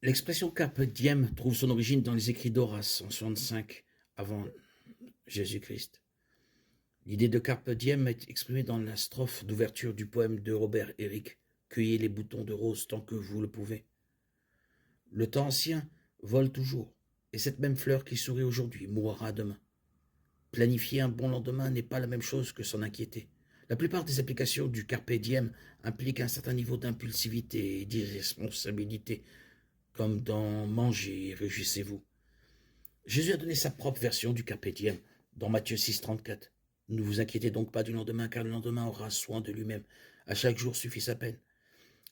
L'expression carpe diem trouve son origine dans les écrits d'Horace en 65 avant Jésus-Christ. L'idée de carpe diem est exprimée dans la strophe d'ouverture du poème de Robert Herrick, « Cueillez les boutons de rose tant que vous le pouvez ». Le temps ancien vole toujours, et cette même fleur qui sourit aujourd'hui mourra demain. Planifier un bon lendemain n'est pas la même chose que s'en inquiéter. La plupart des applications du carpe diem impliquent un certain niveau d'impulsivité et d'irresponsabilité, comme dans « Mangez, réjouissez-vous ». Jésus a donné sa propre version du carpe diem dans Matthieu 6, 34. Ne vous inquiétez donc pas du lendemain, car le lendemain aura soin de lui-même. À chaque jour suffit sa peine.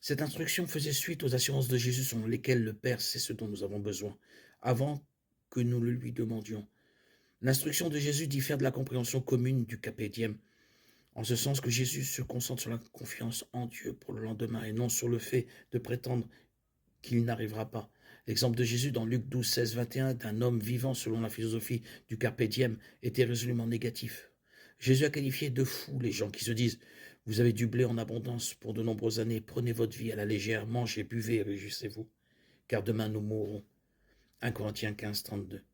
Cette instruction faisait suite aux assurances de Jésus selon lesquelles le Père sait ce dont nous avons besoin, avant que nous le lui demandions. L'instruction de Jésus diffère de la compréhension commune du carpe diem, en ce sens que Jésus se concentre sur la confiance en Dieu pour le lendemain et non sur le fait de prétendre qu'il n'arrivera pas. L'exemple de Jésus dans Luc 12, 16, 21 d'un homme vivant selon la philosophie du carpe diem était résolument négatif. Jésus a qualifié de fous les gens qui se disent « Vous avez du blé en abondance pour de nombreuses années, prenez votre vie à la légère, mangez, buvez et réjouissez-vous, car demain nous mourrons. » 1 Corinthiens 15, 32.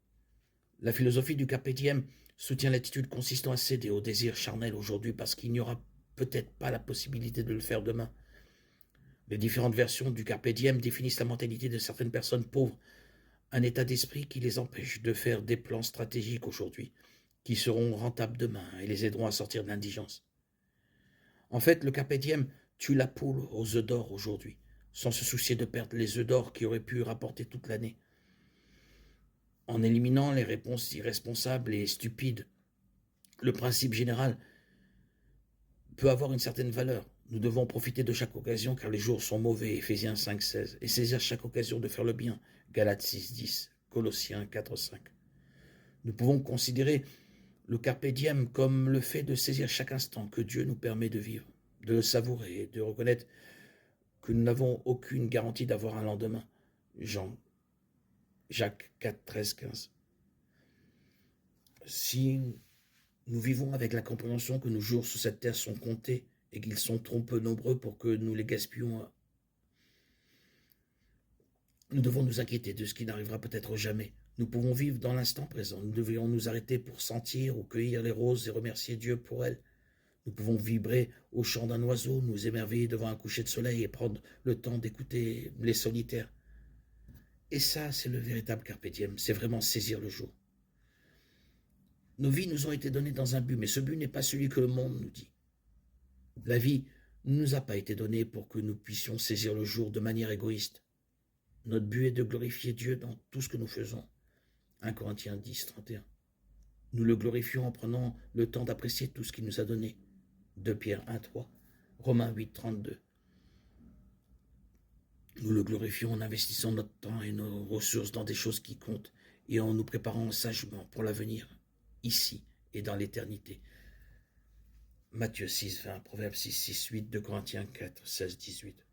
La philosophie du carpe diem soutient l'attitude consistant à céder au désir charnel aujourd'hui parce qu'il n'y aura peut-être pas la possibilité de le faire demain. Les différentes versions du carpe diem définissent la mentalité de certaines personnes pauvres, un état d'esprit qui les empêche de faire des plans stratégiques aujourd'hui, qui seront rentables demain et les aideront à sortir de l'indigence. En fait, le carpe diem tue la poule aux œufs d'or aujourd'hui, sans se soucier de perdre les œufs d'or qui auraient pu rapporter toute l'année. En éliminant les réponses irresponsables et stupides, le principe général peut avoir une certaine valeur. Nous devons profiter de chaque occasion car les jours sont mauvais, Éphésiens 5, 16, et saisir chaque occasion de faire le bien, Galates 6, 10, Colossiens 4, 5. Nous pouvons considérer le carpe diem comme le fait de saisir chaque instant que Dieu nous permet de vivre, de le savourer et de reconnaître que nous n'avons aucune garantie d'avoir un lendemain. Jacques 4, 13, 15. Si nous vivons avec la compréhension que nos jours sur cette terre sont comptés et qu'ils sont trop peu nombreux pour que nous les gaspillions, nous devons nous inquiéter de ce qui n'arrivera peut-être jamais. Nous pouvons vivre dans l'instant présent. Nous devrions nous arrêter pour sentir ou cueillir les roses et remercier Dieu pour elles. Nous pouvons vibrer au chant d'un oiseau, nous émerveiller devant un coucher de soleil et prendre le temps d'écouter les solitaires. Et ça, c'est le véritable carpe diem, c'est vraiment saisir le jour. Nos vies nous ont été données dans un but, mais ce but n'est pas celui que le monde nous dit. La vie ne nous a pas été donnée pour que nous puissions saisir le jour de manière égoïste. Notre but est de glorifier Dieu dans tout ce que nous faisons. 1 Corinthiens 10, 31. Nous le glorifions en prenant le temps d'apprécier tout ce qu'il nous a donné. 2 Pierre 1, 3. Romains 8, 32. Nous le glorifions en investissant notre temps et nos ressources dans des choses qui comptent et en nous préparant sagement pour l'avenir, ici et dans l'éternité. Matthieu 6, 20, Proverbes 6, 6, 8, 2 Corinthiens 4, 16, 18.